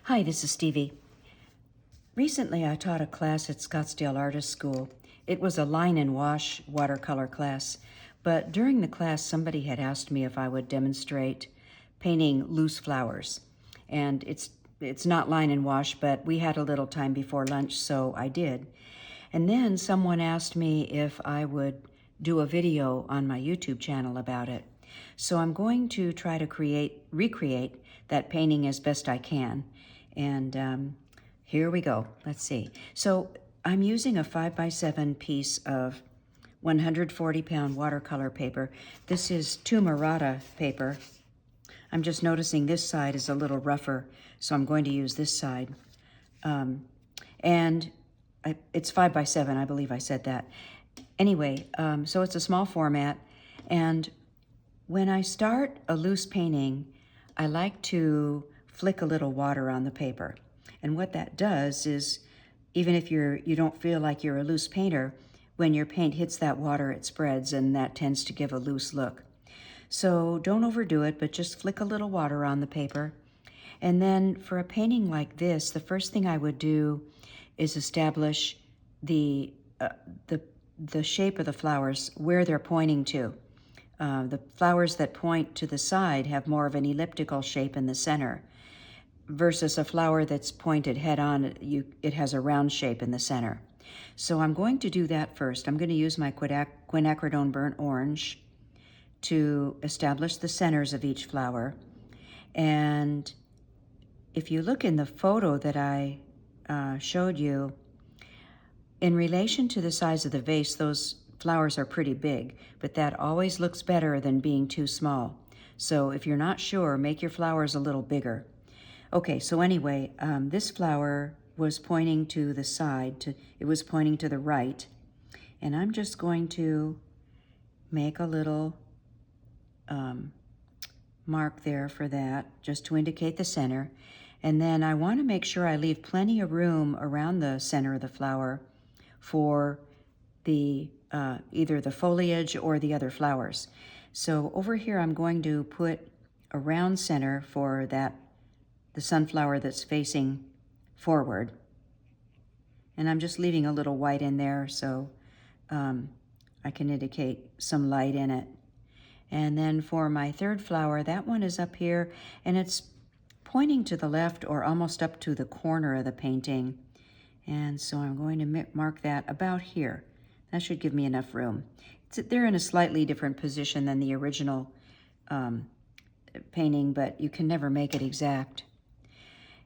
Hi, this is Stevie. Recently, I taught a class at Scottsdale Artists School. It was a line and wash watercolor class, but during the class, somebody had asked me if I would demonstrate painting loose flowers. And it's not line and wash, but we had a little time before lunch, so I did. And then someone asked me if I would do a video on my YouTube channel about it. So I'm going to try to recreate that painting as best I can. And here we go. Let's see. So I'm using a 5x7 piece of 140-pound watercolor paper. This is Murata paper. I'm just noticing this side is a little rougher, so I'm going to use this side. It's 5x7, I believe I said that. Anyway, so it's a small format, and when I start a loose painting, I like to flick a little water on the paper. And what that does is, even if you don't feel like you're a loose painter, when your paint hits that water, it spreads, and that tends to give a loose look. So don't overdo it, but just flick a little water on the paper. And then for a painting like this, the first thing I would do is establish the shape of the flowers, where they're pointing to. The flowers that point to the side have more of an elliptical shape in the center, versus a flower that's pointed head on, it has a round shape in the center. So I'm going to do that first. I'm going to use my quinacridone burnt orange to establish the centers of each flower. And if you look in the photo that I showed you, in relation to the size of the vase, those flowers are pretty big, but that always looks better than being too small. So if you're not sure, make your flowers a little bigger. Okay, so anyway, this flower was pointing to the side, it was pointing to the right, and I'm just going to make a little mark there for that, just to indicate the center. And then I want to make sure I leave plenty of room around the center of the flower for the either the foliage or the other flowers. So over here I'm going to put a round center for the sunflower that's facing forward. And I'm just leaving a little white in there so I can indicate some light in it. And then for my third flower, that one is up here, and it's pointing to the left or almost up to the corner of the painting. And so I'm going to mark that about here. That should give me enough room. They're in a slightly different position than the original painting, but you can never make it exact.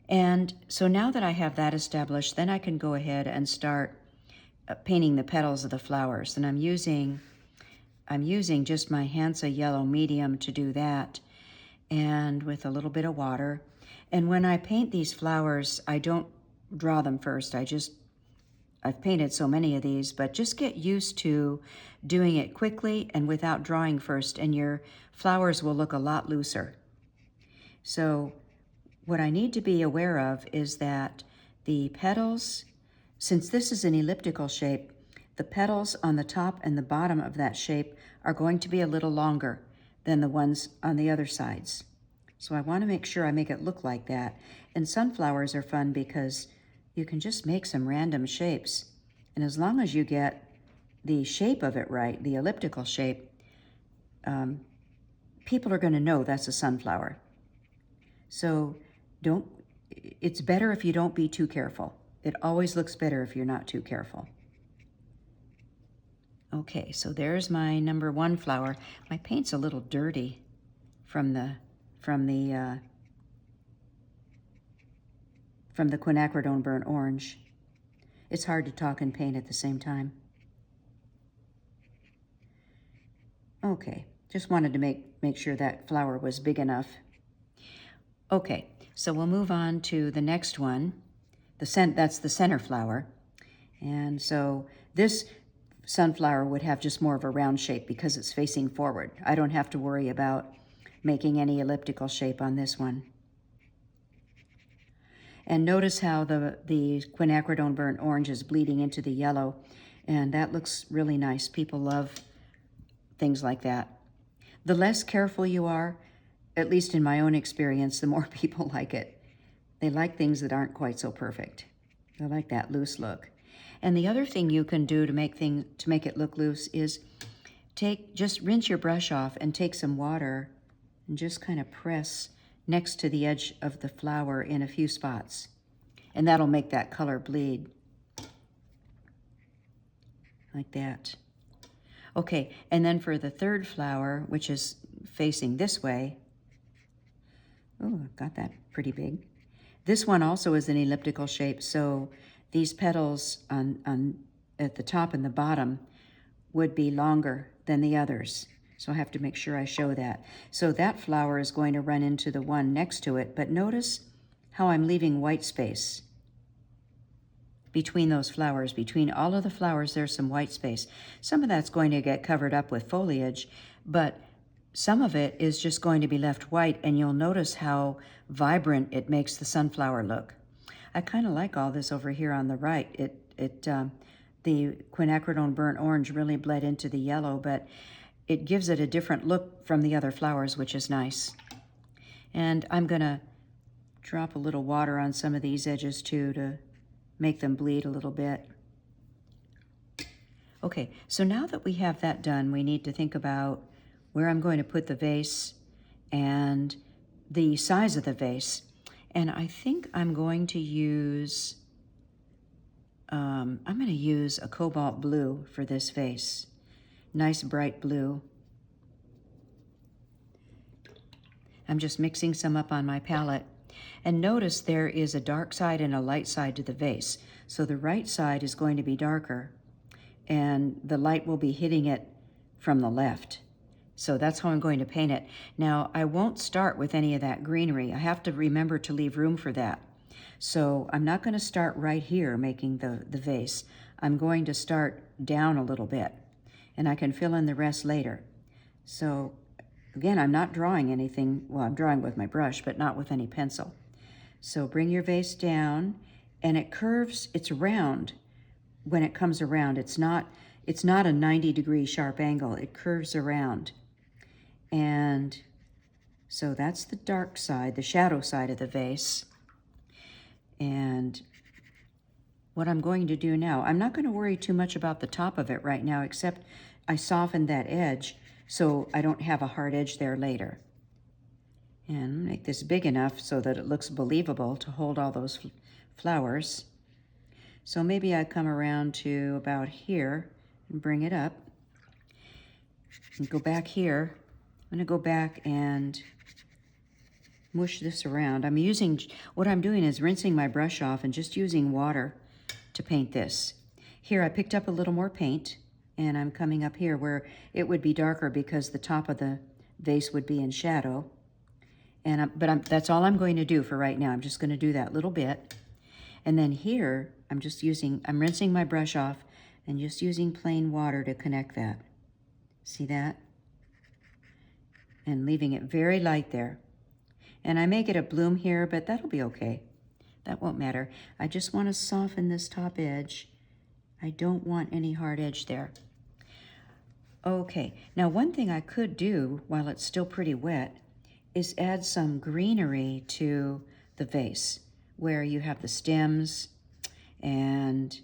And so now that I have that established, then I can go ahead and start painting the petals of the flowers. And I'm using just my Hansa yellow medium to do that, and with a little bit of water. And when I paint these flowers, I don't draw them first. I've painted so many of these, but just get used to doing it quickly and without drawing first, and your flowers will look a lot looser. So what I need to be aware of is that the petals, since this is an elliptical shape, the petals on the top and the bottom of that shape are going to be a little longer than the ones on the other sides. So I want to make sure I make it look like that. And sunflowers are fun because you can just make some random shapes. And as long as you get the shape of it right, the elliptical shape, people are going to know that's a sunflower. So it's better if you don't be too careful. It always looks better if you're not too careful. Okay, so there's my number one flower. My paint's a little dirty from the quinacridone burnt orange. It's hard to talk and paint at the same time. Okay, just wanted to make sure that flower was big enough. Okay, so we'll move on to the next one. That's the center flower. And so this sunflower would have just more of a round shape because it's facing forward. I don't have to worry about making any elliptical shape on this one. And notice how the quinacridone burnt orange is bleeding into the yellow, and that looks really nice. People love things like that. The less careful you are, at least in my own experience, the more people like it. They like things that aren't quite so perfect. They like that loose look. And the other thing you can do to make it look loose is just rinse your brush off and take some water and just kind of press next to the edge of the flower in a few spots. And that'll make that color bleed. Like that. Okay, and then for the third flower, which is facing this way, oh, I've got that pretty big. This one also is an elliptical shape, so these petals at the top and the bottom would be longer than the others. So I have to make sure I show that. So that flower is going to run into the one next to it, but notice how I'm leaving white space between those flowers. Between all of the flowers, there's some white space. Some of that's going to get covered up with foliage, but some of it is just going to be left white, and you'll notice how vibrant it makes the sunflower look. I kind of like all this over here on the right. The quinacridone burnt orange really bled into the yellow, but it gives it a different look from the other flowers, which is nice. And I'm going to drop a little water on some of these edges too to make them bleed a little bit. Okay, so now that we have that done, we need to think about where I'm going to put the vase and the size of the vase. And I think I'm going to use a cobalt blue for this vase. Nice bright blue. I'm just mixing some up on my palette. And notice there is a dark side and a light side to the vase. So the right side is going to be darker, and the light will be hitting it from the left. So that's how I'm going to paint it. Now, I won't start with any of that greenery. I have to remember to leave room for that. So I'm not going to start right here making the vase. I'm going to start down a little bit, and I can fill in the rest later. So again, I'm not drawing anything. Well, I'm drawing with my brush, but not with any pencil. So bring your vase down, and it curves. It's round when it comes around. It's not a 90-degree sharp angle. It curves around. And so that's the dark side, the shadow side of the vase. And what I'm going to do now, I'm not going to worry too much about the top of it right now, except I softened that edge so I don't have a hard edge there later. And make this big enough so that it looks believable to hold all those flowers. So maybe I come around to about here and bring it up. And go back here. I'm going to go back and mush this around. What I'm doing is rinsing my brush off and just using water to paint this. Here I picked up a little more paint, and I'm coming up here where it would be darker because the top of the vase would be in shadow. That's all I'm going to do for right now. I'm just going to do that little bit. And then here, I'm rinsing my brush off and just using plain water to connect that. See that? And leaving it very light there. And I may get a bloom here, but that'll be okay. That won't matter. I just want to soften this top edge. I don't want any hard edge there. Okay, now one thing I could do while it's still pretty wet is add some greenery to the vase where you have the stems and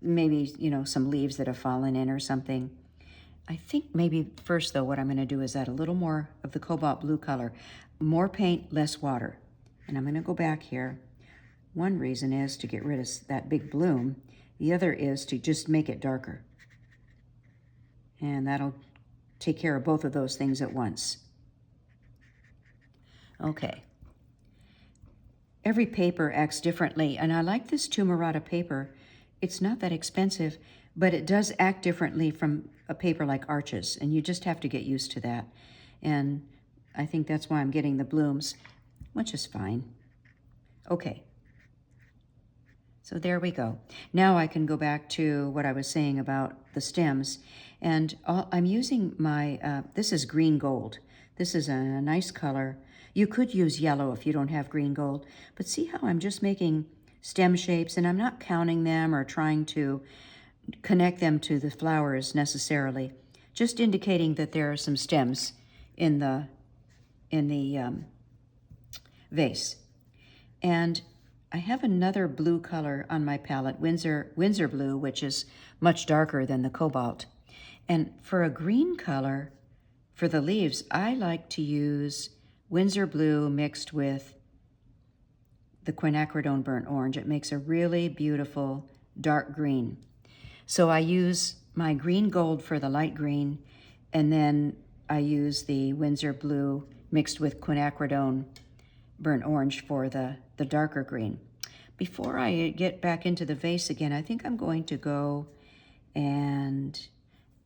maybe, some leaves that have fallen in or something. I think maybe first, though, what I'm going to do is add a little more of the cobalt blue color. More paint, less water. And I'm going to go back here. One reason is to get rid of that big bloom. The other is to just make it darker. And that'll take care of both of those things at once. Okay. Every paper acts differently, and I like this Tumarata paper. It's not that expensive, but it does act differently from a paper like Arches, and you just have to get used to that. And I think that's why I'm getting the blooms, which is fine. Okay. So there we go. Now I can go back to what I was saying about the stems. And I'm using this is green gold. This is a nice color. You could use yellow if you don't have green gold. But see how I'm just making stem shapes, and I'm not counting them or trying to connect them to the flowers necessarily. Just indicating that there are some stems in the vase. And I have another blue color on my palette, Windsor Blue, which is much darker than the cobalt. And for a green color, for the leaves, I like to use Windsor Blue mixed with the quinacridone burnt orange. It makes a really beautiful dark green. So I use my green gold for the light green, and then I use the Windsor Blue mixed with quinacridone burnt orange for the darker green. Before I get back into the vase again, I think I'm going to go and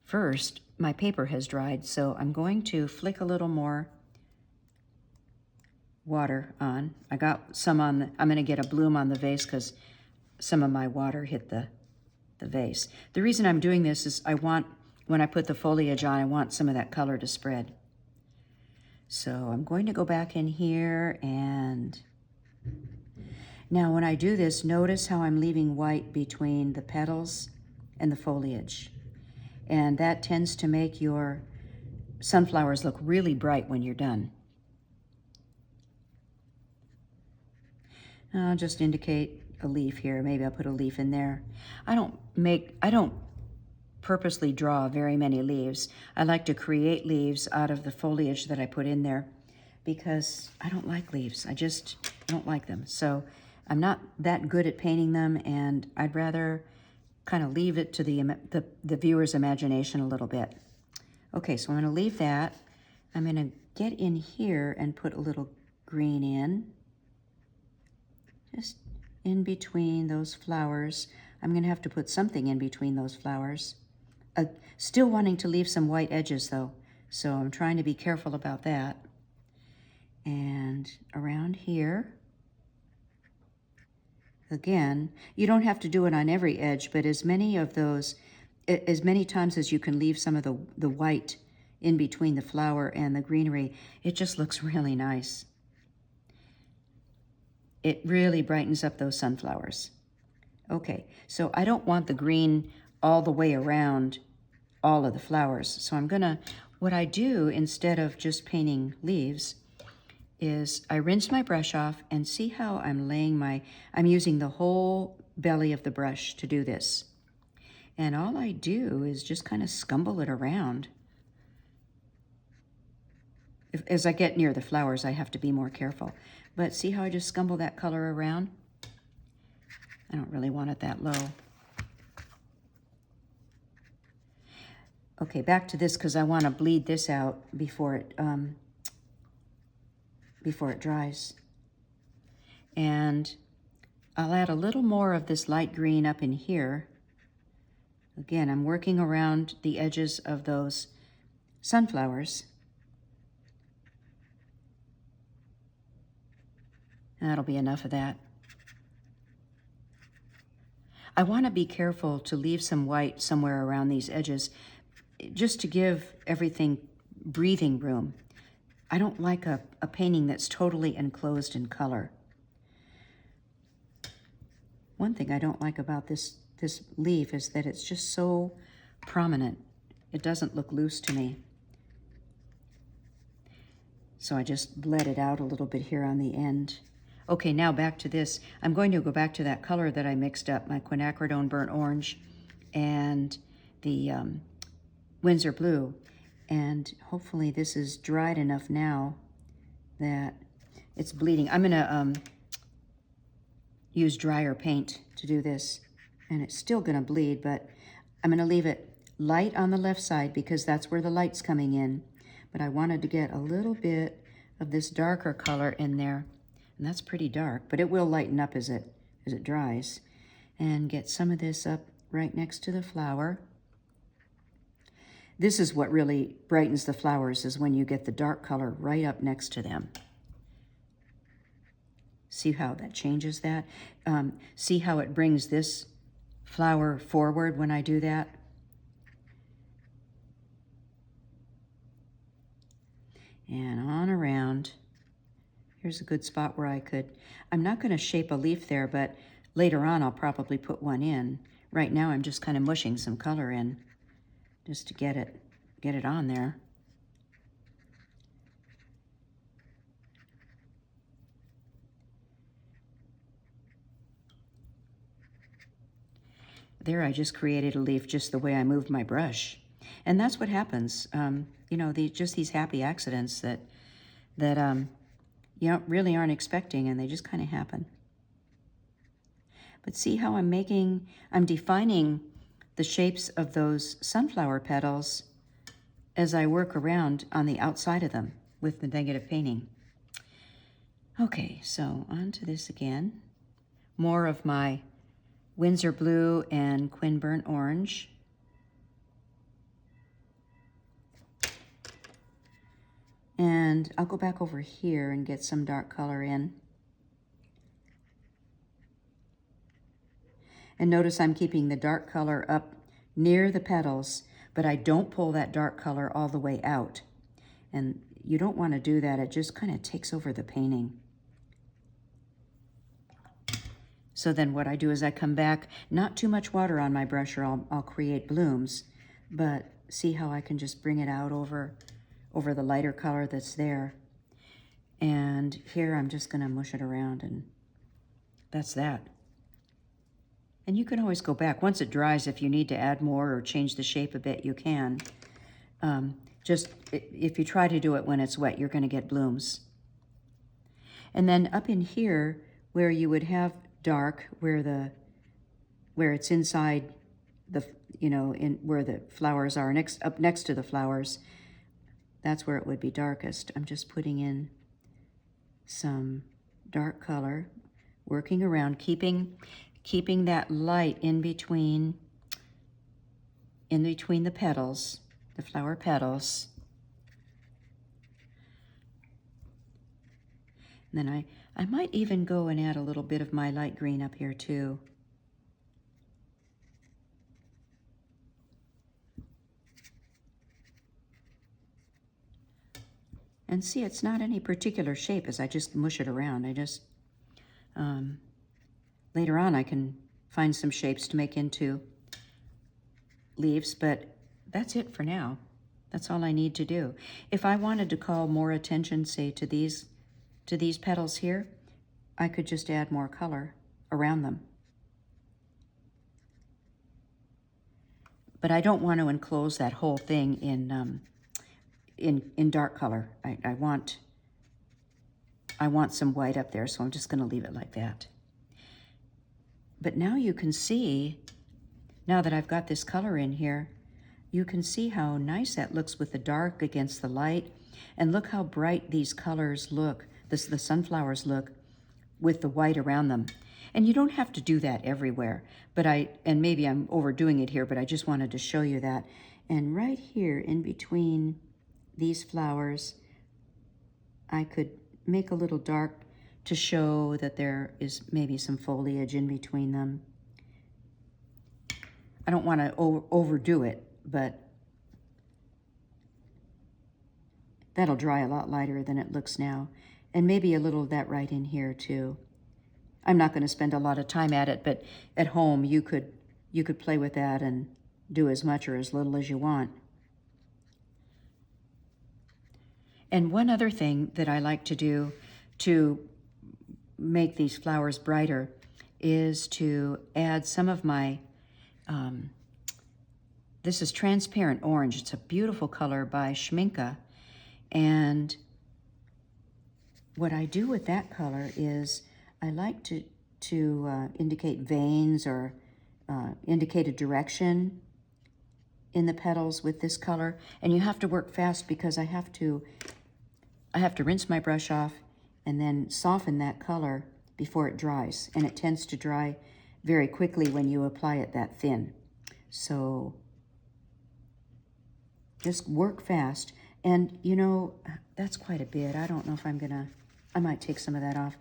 first, my paper has dried, so I'm going to flick a little more water on. I got some on the, I'm going to get a bloom on the vase because some of my water hit the vase. The reason I'm doing this is I want, when I put the foliage on, I want some of that color to spread. So I'm going to go back in here, and now when I do this, notice how I'm leaving white between the petals and the foliage. And that tends to make your sunflowers look really bright when you're done. I'll just indicate a leaf here. Maybe I'll put a leaf in there. I don't purposely draw very many leaves. I like to create leaves out of the foliage that I put in there because I don't like leaves. I don't like them. So I'm not that good at painting them, and I'd rather kind of leave it to the viewer's imagination a little bit. Okay, so I'm going to leave that. I'm going to get in here and put a little green in. Just in between those flowers. I'm going to have to put something in between those flowers. Still wanting to leave some white edges though, so I'm trying to be careful about that. And around here, again, you don't have to do it on every edge, but as many times as you can leave some of the white in between the flower and the greenery, it just looks really nice. It really brightens up those sunflowers. Okay, so I don't want the green all the way around all of the flowers. So what I do instead of just painting leaves is I rinse my brush off and see how I'm using the whole belly of the brush to do this. And all I do is just kind of scumble it around. As I get near the flowers, I have to be more careful. But see how I just scumble that color around? I don't really want it that low. Okay, back to this because I want to bleed this out before it dries. And I'll add a little more of this light green up in here. Again, I'm working around the edges of those sunflowers. And that'll be enough of that. I want to be careful to leave some white somewhere around these edges just to give everything breathing room. I don't like a painting that's totally enclosed in color. One thing I don't like about this leaf is that it's just so prominent. It doesn't look loose to me. So I just bled it out a little bit here on the end. Okay, now back to this. I'm going to go back to that color that I mixed up, my quinacridone burnt orange and the Windsor Blue. And hopefully this is dried enough now that it's bleeding. I'm going to use drier paint to do this. And it's still going to bleed, but I'm going to leave it light on the left side because that's where the light's coming in. But I wanted to get a little bit of this darker color in there. And that's pretty dark, but it will lighten up as it dries. And get some of this up right next to the flower. This is what really brightens the flowers, is when you get the dark color right up next to them. See how that changes that? See how it brings this flower forward when I do that? And on around. Here's a good spot where I'm not going to shape a leaf there, but later on I'll probably put one in. Right now I'm just kind of mushing some color in just to get it on there. There I just created a leaf just the way I moved my brush. And that's what happens. You know, just these happy accidents that you really aren't expecting, and they just kind of happen. But see how I'm defining the shapes of those sunflower petals as I work around on the outside of them with the negative painting. Okay, so on to this again. More of my Winsor Blue and Quin Burnt Orange. And I'll go back over here and get some dark color in. And notice I'm keeping the dark color up near the petals, but I don't pull that dark color all the way out. And you don't want to do that. It just kind of takes over the painting. So then what I do is I come back, not too much water on my brush or I'll create blooms, but see how I can just bring it out over the lighter color that's there. And here I'm just going to mush it around, and that's that. And you can always go back. Once it dries, if you need to add more or change the shape a bit, you can. Just if you try to do it when it's wet, you're going to get blooms. And then up in here, where you would have dark, where it's inside the, where the flowers are, up next to the flowers, that's where it would be darkest. I'm just putting in some dark color, working around, keeping that light in between the petals, the flower petals. And then I might even go and add a little bit of my light green up here too. And see, it's not any particular shape as I just mush it around. I just, later on I can find some shapes to make into leaves, but that's it for now. That's all I need to do. If I wanted to call more attention, say, to these petals here, I could just add more color around them. But I don't want to enclose that whole thing in dark color. I want some white up there, so I'm just going to leave it like that. But now you can see, now that I've got this color in here, you can see how nice that looks with the dark against the light. And look how bright these colors look, the sunflowers look, with the white around them. And you don't have to do that everywhere, and maybe I'm overdoing it here, but I just wanted to show you that. And right here in between these flowers, I could make a little dark to show that there is maybe some foliage in between them. I don't want to overdo it, but that'll dry a lot lighter than it looks now. And maybe a little of that right in here too. I'm not going to spend a lot of time at it, but at home you could play with that and do as much or as little as you want. And one other thing that I like to do to make these flowers brighter is to add some of my, this is transparent orange. It's a beautiful color by Schminke. And what I do with that color is I like to indicate veins or indicate a direction in the petals with this color. And you have to work fast because I have to rinse my brush off and then soften that color before it dries. And it tends to dry very quickly when you apply it that thin. So just work fast. And that's quite a bit. I don't know if I might take some of that off.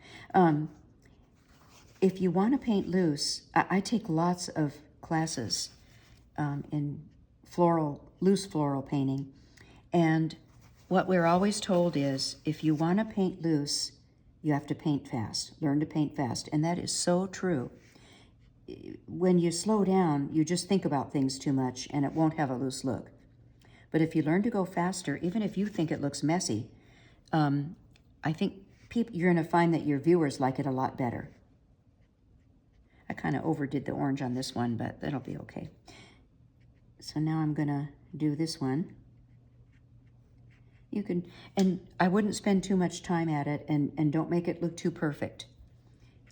If you want to paint loose, I take lots of classes in loose floral painting. And what we're always told is, if you want to paint loose, you have to paint fast. Learn to paint fast. And that is so true. When you slow down, you just think about things too much and it won't have a loose look. But if you learn to go faster, even if you think it looks messy, I think you're going to find that your viewers like it a lot better. I kind of overdid the orange on this one, but that'll be okay. So now I'm gonna do this one. You can, and I wouldn't spend too much time at it, and don't make it look too perfect.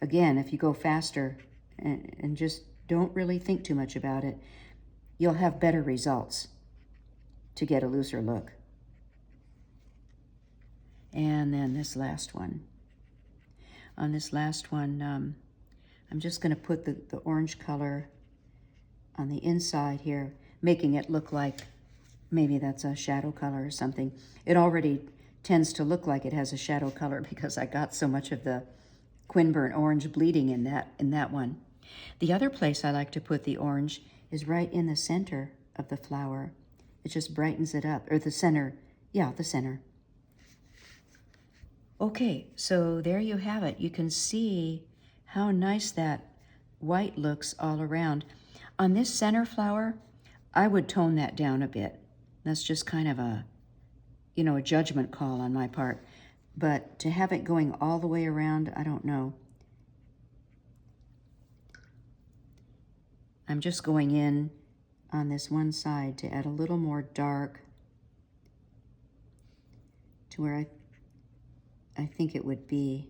Again, if you go faster and just don't really think too much about it, you'll have better results to get a looser look. And then this last one. On this last one, I'm just going to put the orange color on the inside here, making it look like maybe that's a shadow color or something. It already tends to look like it has a shadow color because I got so much of the Quinburnt orange bleeding in that one. The other place I like to put the orange is right in the center of the flower. It just brightens it up, or the center. Yeah, the center. Okay, so there you have it. You can see how nice that white looks all around. On this center flower, I would tone that down a bit. That's just kind of a judgment call on my part. But to have it going all the way around, I don't know. I'm just going in on this one side to add a little more dark to where I think it would be.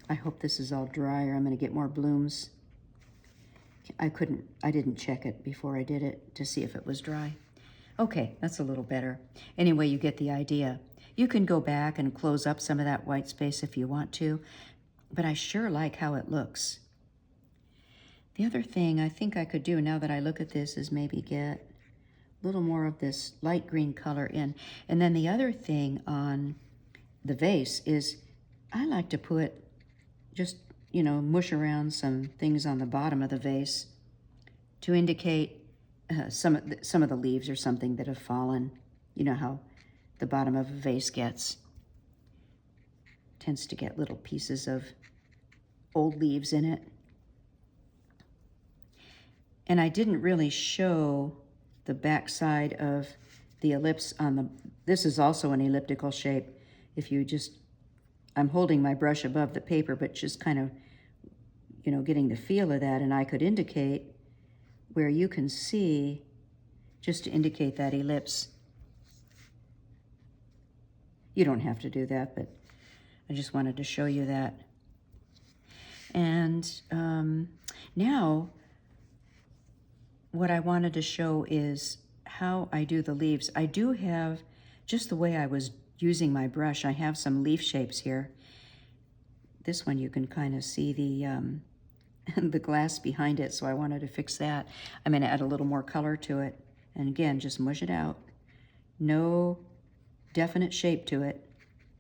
I hope this is all dry or I'm going to get more blooms. I didn't check it before I did it to see if it was dry. Okay, that's a little better. Anyway, you get the idea. You can go back and close up some of that white space if you want to, but I sure like how it looks. The other thing I think I could do now that I look at this is maybe get a little more of this light green color in. And then the other thing on the vase is I like to put just, mush around some things on the bottom of the vase to indicate some of the leaves or something that have fallen. You know how the bottom of a vase tends to get little pieces of old leaves in it. And I didn't really show the back side of the ellipse on this is also an elliptical shape. If you I'm holding my brush above the paper, but just kind of, getting the feel of that, and I could indicate where you can see, just to indicate that ellipse. You don't have to do that, but I just wanted to show you that. And now, what I wanted to show is how I do the leaves. I do have, just the way I was using my brush, I have some leaf shapes here. This one you can kind of see the glass behind it, so I wanted to fix that. I'm going to add a little more color to it. And again, just mush it out. No definite shape to it.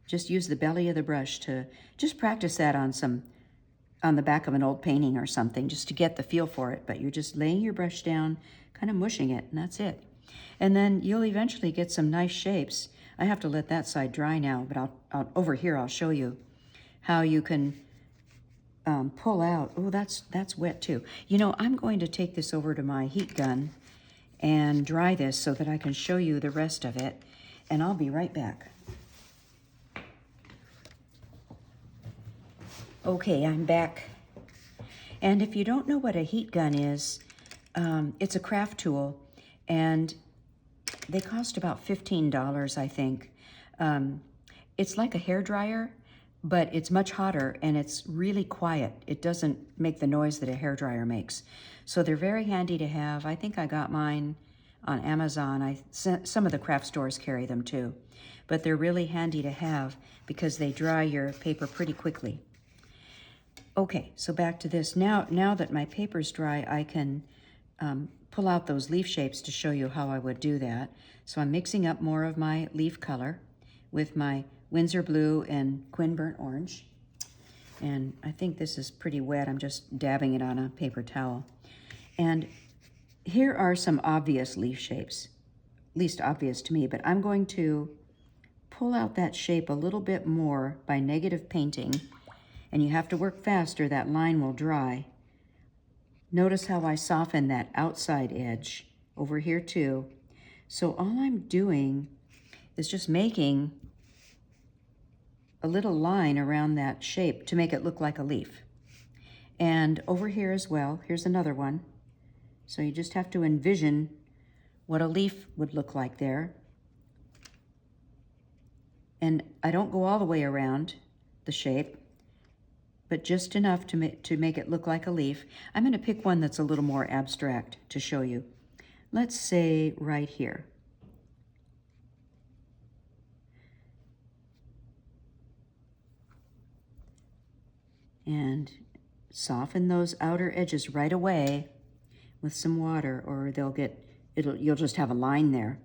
Just use the belly of the brush to just practice that on the back of an old painting or something, just to get the feel for it. But you're just laying your brush down, kind of mushing it, and that's it. And then you'll eventually get some nice shapes. I have to let that side dry now, but over here I'll show you how you can pull out. Oh, that's wet too. I'm going to take this over to my heat gun and dry this so that I can show you the rest of it, and I'll be right back. Okay, I'm back. And if you don't know what a heat gun is, it's a craft tool, and they cost about $15, I think. It's like a hairdryer, but it's much hotter and it's really quiet. It doesn't make the noise that a hairdryer makes. So they're very handy to have. I think I got mine on Amazon. Some of the craft stores carry them too, but they're really handy to have because they dry your paper pretty quickly. Okay, so back to this. Now that my paper's dry, I can pull out those leaf shapes to show you how I would do that. So I'm mixing up more of my leaf color with my Winsor blue and Quinburnt orange. And I think this is pretty wet. I'm just dabbing it on a paper towel. And here are some obvious leaf shapes, least obvious to me, but I'm going to pull out that shape a little bit more by negative painting. And you have to work faster, that line will dry. Notice how I soften that outside edge over here too. So all I'm doing is just making a little line around that shape to make it look like a leaf. And over here as well, here's another one. So you just have to envision what a leaf would look like there. And I don't go all the way around the shape, but just enough to make it look like a leaf. I'm going to pick one that's a little more abstract to show you. Let's say right here. And soften those outer edges right away with some water, or you'll just have a line there.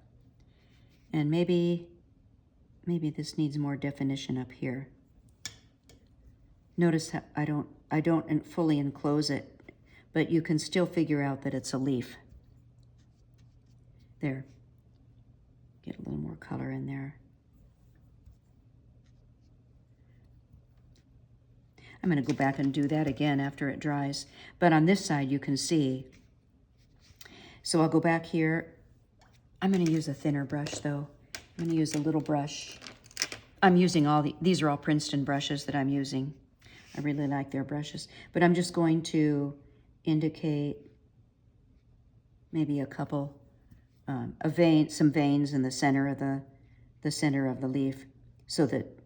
And maybe this needs more definition up here. Notice how I don't fully enclose it, but you can still figure out that it's a leaf. There. Get a little more color in there. I'm going to go back and do that again after it dries. But on this side, you can see. So I'll go back here. I'm going to use a thinner brush, though. I'm going to use a little brush. I'm using these are all Princeton brushes that I'm using. I really like their brushes. But I'm just going to indicate maybe a couple, some veins in the center of the leaf, so that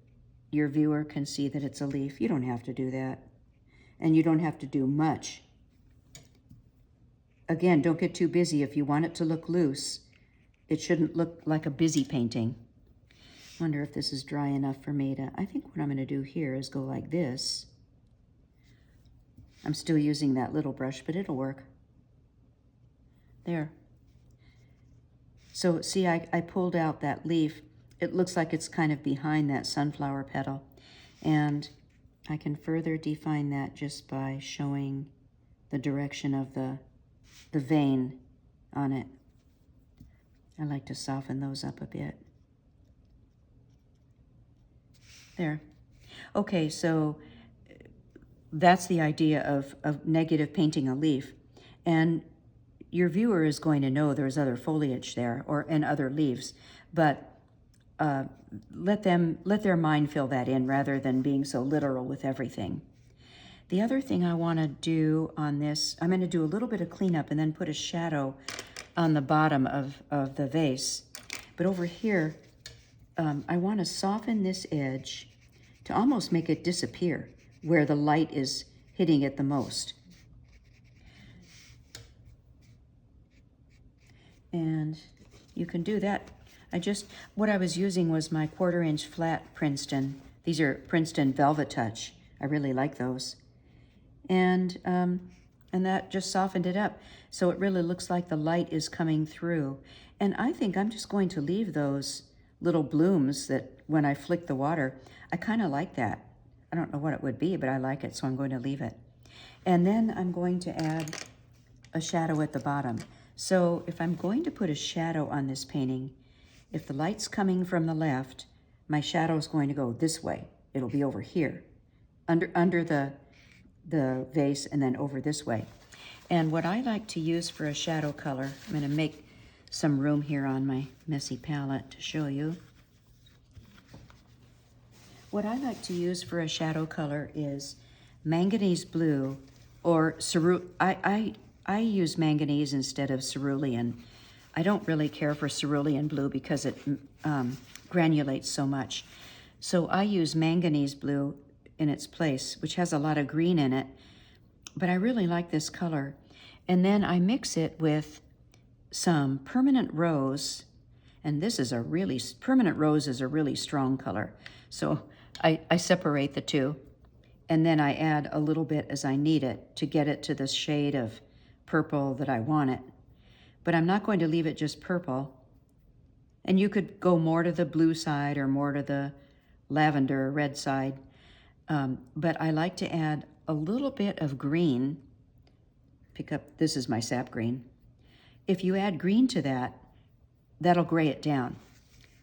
your viewer can see that it's a leaf. You don't have to do that. And you don't have to do much. Again, don't get too busy. If you want it to look loose, it shouldn't look like a busy painting. Wonder if this is dry enough for me to... I think what I'm going to do here is go like this. I'm still using that little brush, but it'll work. There. So see, I pulled out that leaf. It looks like it's kind of behind that sunflower petal. And I can further define that just by showing the direction of the vein on it. I like to soften those up a bit. There. Okay, so that's the idea of negative painting a leaf. And your viewer is going to know there's other foliage there and other leaves, but let their mind fill that in rather than being so literal with everything. The other thing I want to do on this, I'm going to do a little bit of cleanup and then put a shadow on the bottom of the vase. But over here, I want to soften this edge to almost make it disappear where the light is hitting it the most. And you can do that. What I was using was my 1/4 inch flat Princeton. These are Princeton Velvet Touch. I really like those. And that just softened it up. So it really looks like the light is coming through. And I think I'm just going to leave those little blooms that when I flick the water, I kind of like that. I don't know what it would be, but I like it, so I'm going to leave it. And then I'm going to add a shadow at the bottom. So if I'm going to put a shadow on this painting, if the light's coming from the left, my shadow is going to go this way. It'll be over here, under the vase, and then over this way. And what I like to use for a shadow color, I'm going to make some room here on my messy palette to show you. What I like to use for a shadow color is manganese blue, or I use manganese instead of cerulean. I don't really care for cerulean blue because it granulates so much. So I use manganese blue in its place, which has a lot of green in it, but I really like this color. And then I mix it with some permanent rose, and permanent rose is a really strong color. So I separate the two, and then I add a little bit as I need it to get it to the shade of purple that I want it. But I'm not going to leave it just purple. And you could go more to the blue side or more to the lavender or red side. But I like to add a little bit of green. This is my sap green. If you add green to that, that'll gray it down.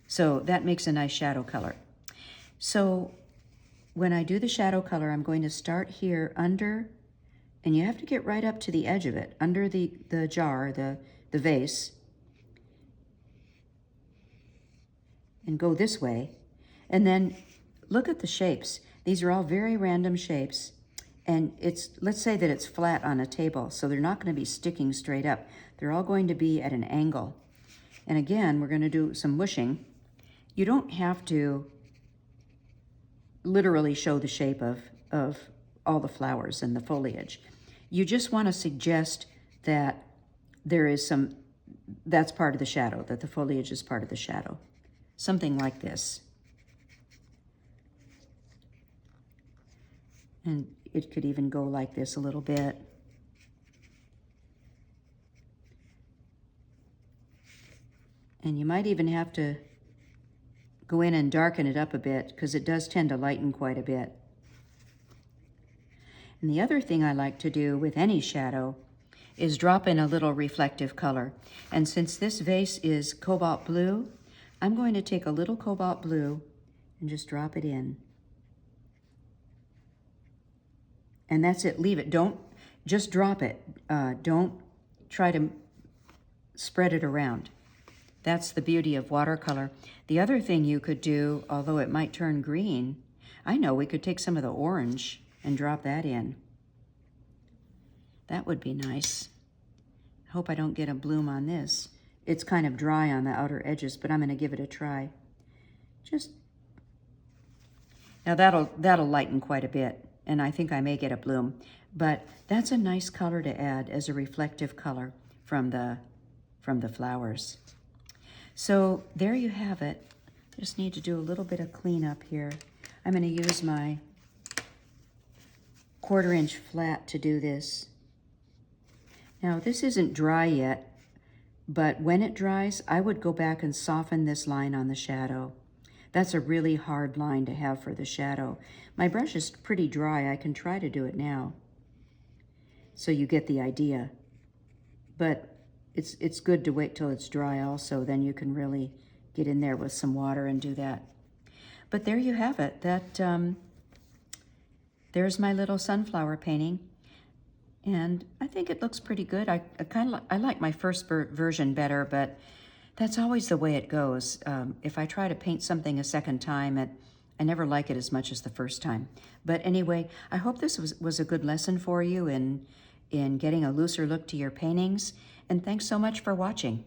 So that makes a nice shadow color. So when I do the shadow color, I'm going to start here under, and you have to get right up to the edge of it, under the jar, the vase, and go this way. And then look at the shapes. These are all very random shapes. And let's say that it's flat on a table, so they're not going to be sticking straight up. They're all going to be at an angle. And again, we're going to do some mushing. You don't have to literally show the shape of all the flowers and the foliage. You just want to suggest that there is that's part of the shadow, that the foliage is part of the shadow. Something like this. And it could even go like this a little bit. And you might even have to go in and darken it up a bit, because it does tend to lighten quite a bit. And the other thing I like to do with any shadow is drop in a little reflective color. And since this vase is cobalt blue, I'm going to take a little cobalt blue and just drop it in. And that's it. Leave it. Don't just drop it. Don't try to spread it around. That's the beauty of watercolor. The other thing you could do, although it might turn green, I know we could take some of the orange and drop that in. That would be nice. I hope I don't get a bloom on this. It's kind of dry on the outer edges, but I'm going to give it a try. Now that'll lighten quite a bit, and I think I may get a bloom. But that's a nice color to add as a reflective color from the flowers. So there you have it. Just need to do a little bit of cleanup here. I'm going to use my 1/4 inch flat to do this. Now this isn't dry yet, but when it dries, I would go back and soften this line on the shadow. That's a really hard line to have for the shadow. My brush is pretty dry. I can try to do it now, so you get the idea. But it's good to wait till it's dry also, then you can really get in there with some water and do that. But there you have it. There's my little sunflower painting, and I think it looks pretty good. I like my first version better, but that's always the way it goes. If I try to paint something a second time, I never like it as much as the first time. But anyway, I hope this was a good lesson for you in getting a looser look to your paintings. And thanks so much for watching.